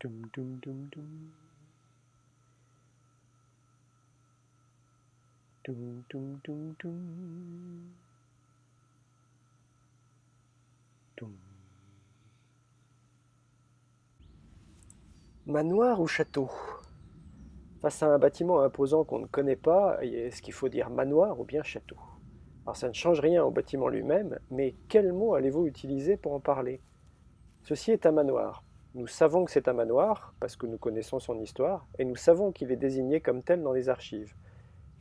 Dum dum dum dum. Dum dum dum dum. Dum. Manoir ou château? Face à un bâtiment imposant qu'on ne connaît pas, est-ce qu'il faut dire manoir ou bien château? Alors ça ne change rien au bâtiment lui-même, mais quel mot allez-vous utiliser pour en parler? Ceci est un manoir. Nous savons que c'est un manoir, parce que nous connaissons son histoire, et nous savons qu'il est désigné comme tel dans les archives.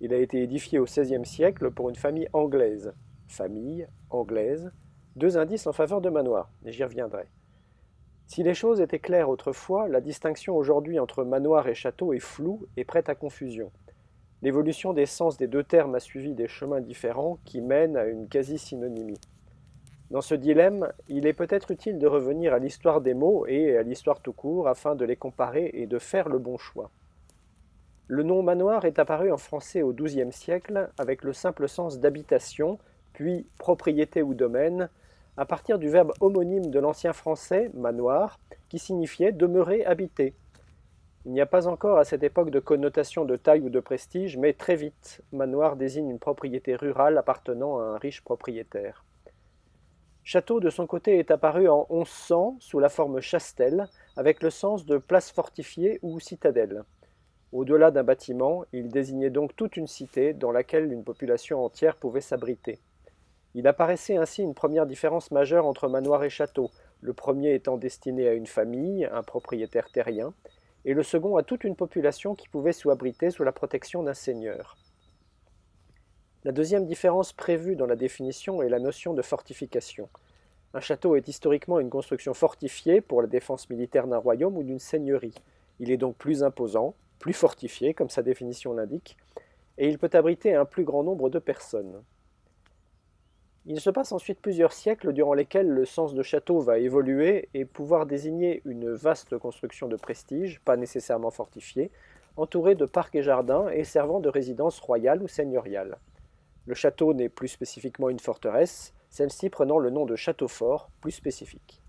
Il a été édifié au XVIe siècle pour une famille anglaise. Famille, anglaise, deux indices en faveur de manoir, et j'y reviendrai. Si les choses étaient claires autrefois, la distinction aujourd'hui entre manoir et château est floue et prête à confusion. L'évolution des sens des deux termes a suivi des chemins différents qui mènent à une quasi-synonymie. Dans ce dilemme, il est peut-être utile de revenir à l'histoire des mots et à l'histoire tout court afin de les comparer et de faire le bon choix. Le nom manoir est apparu en français au XIIe siècle avec le simple sens d'habitation, puis propriété ou domaine, à partir du verbe homonyme de l'ancien français manoir, qui signifiait demeurer habité. Il n'y a pas encore à cette époque de connotation de taille ou de prestige, mais très vite, manoir désigne une propriété rurale appartenant à un riche propriétaire. Château, de son côté, est apparu en 1100 sous la forme chastel, avec le sens de place fortifiée ou citadelle. Au-delà d'un bâtiment, il désignait donc toute une cité dans laquelle une population entière pouvait s'abriter. Il apparaissait ainsi une première différence majeure entre manoir et château, le premier étant destiné à une famille, un propriétaire terrien, et le second à toute une population qui pouvait s'y abriter sous la protection d'un seigneur. La deuxième différence prévue dans la définition est la notion de fortification. Un château est historiquement une construction fortifiée pour la défense militaire d'un royaume ou d'une seigneurie. Il est donc plus imposant, plus fortifié, comme sa définition l'indique, et il peut abriter un plus grand nombre de personnes. Il se passe ensuite plusieurs siècles durant lesquels le sens de château va évoluer et pouvoir désigner une vaste construction de prestige, pas nécessairement fortifiée, entourée de parcs et jardins et servant de résidence royale ou seigneuriale. Le château n'est plus spécifiquement une forteresse, celle-ci prenant le nom de château fort, plus spécifique.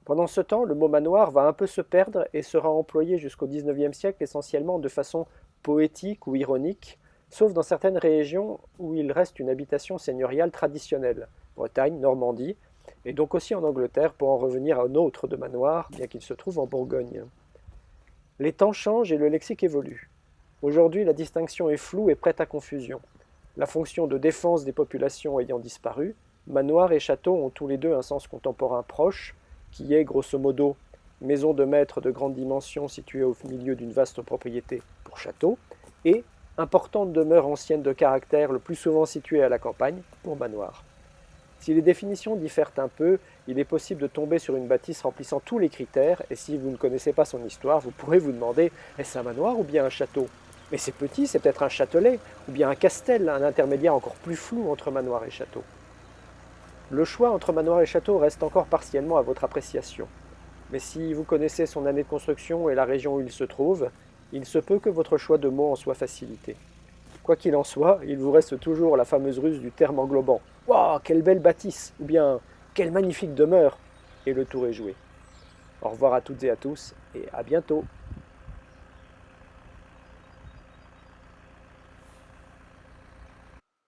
Pendant ce temps, le mot manoir va un peu se perdre et sera employé jusqu'au XIXe siècle essentiellement de façon poétique ou ironique, sauf dans certaines régions où il reste une habitation seigneuriale traditionnelle, Bretagne, Normandie, et donc aussi en Angleterre pour en revenir à un autre de manoir, bien qu'il se trouve en Bourgogne. Les temps changent et le lexique évolue. Aujourd'hui, la distinction est floue et prête à confusion. La fonction de défense des populations ayant disparu, manoir et château ont tous les deux un sens contemporain proche, qui est, grosso modo, maison de maître de grande dimension située au milieu d'une vaste propriété pour château, et importante demeure ancienne de caractère, le plus souvent située à la campagne, pour manoir. Si les définitions diffèrent un peu, il est possible de tomber sur une bâtisse remplissant tous les critères, et si vous ne connaissez pas son histoire, vous pourrez vous demander, est-ce un manoir ou bien un château? Mais c'est petit, c'est peut-être un châtelet, ou bien un castel, un intermédiaire encore plus flou entre manoir et château. Le choix entre manoir et château reste encore partiellement à votre appréciation. Mais si vous connaissez son année de construction et la région où il se trouve, il se peut que votre choix de mots en soit facilité. Quoi qu'il en soit, il vous reste toujours la fameuse ruse du terme englobant. Waouh, quelle belle bâtisse! Ou bien, quelle magnifique demeure! Et le tour est joué. Au revoir à toutes et à tous, et à bientôt!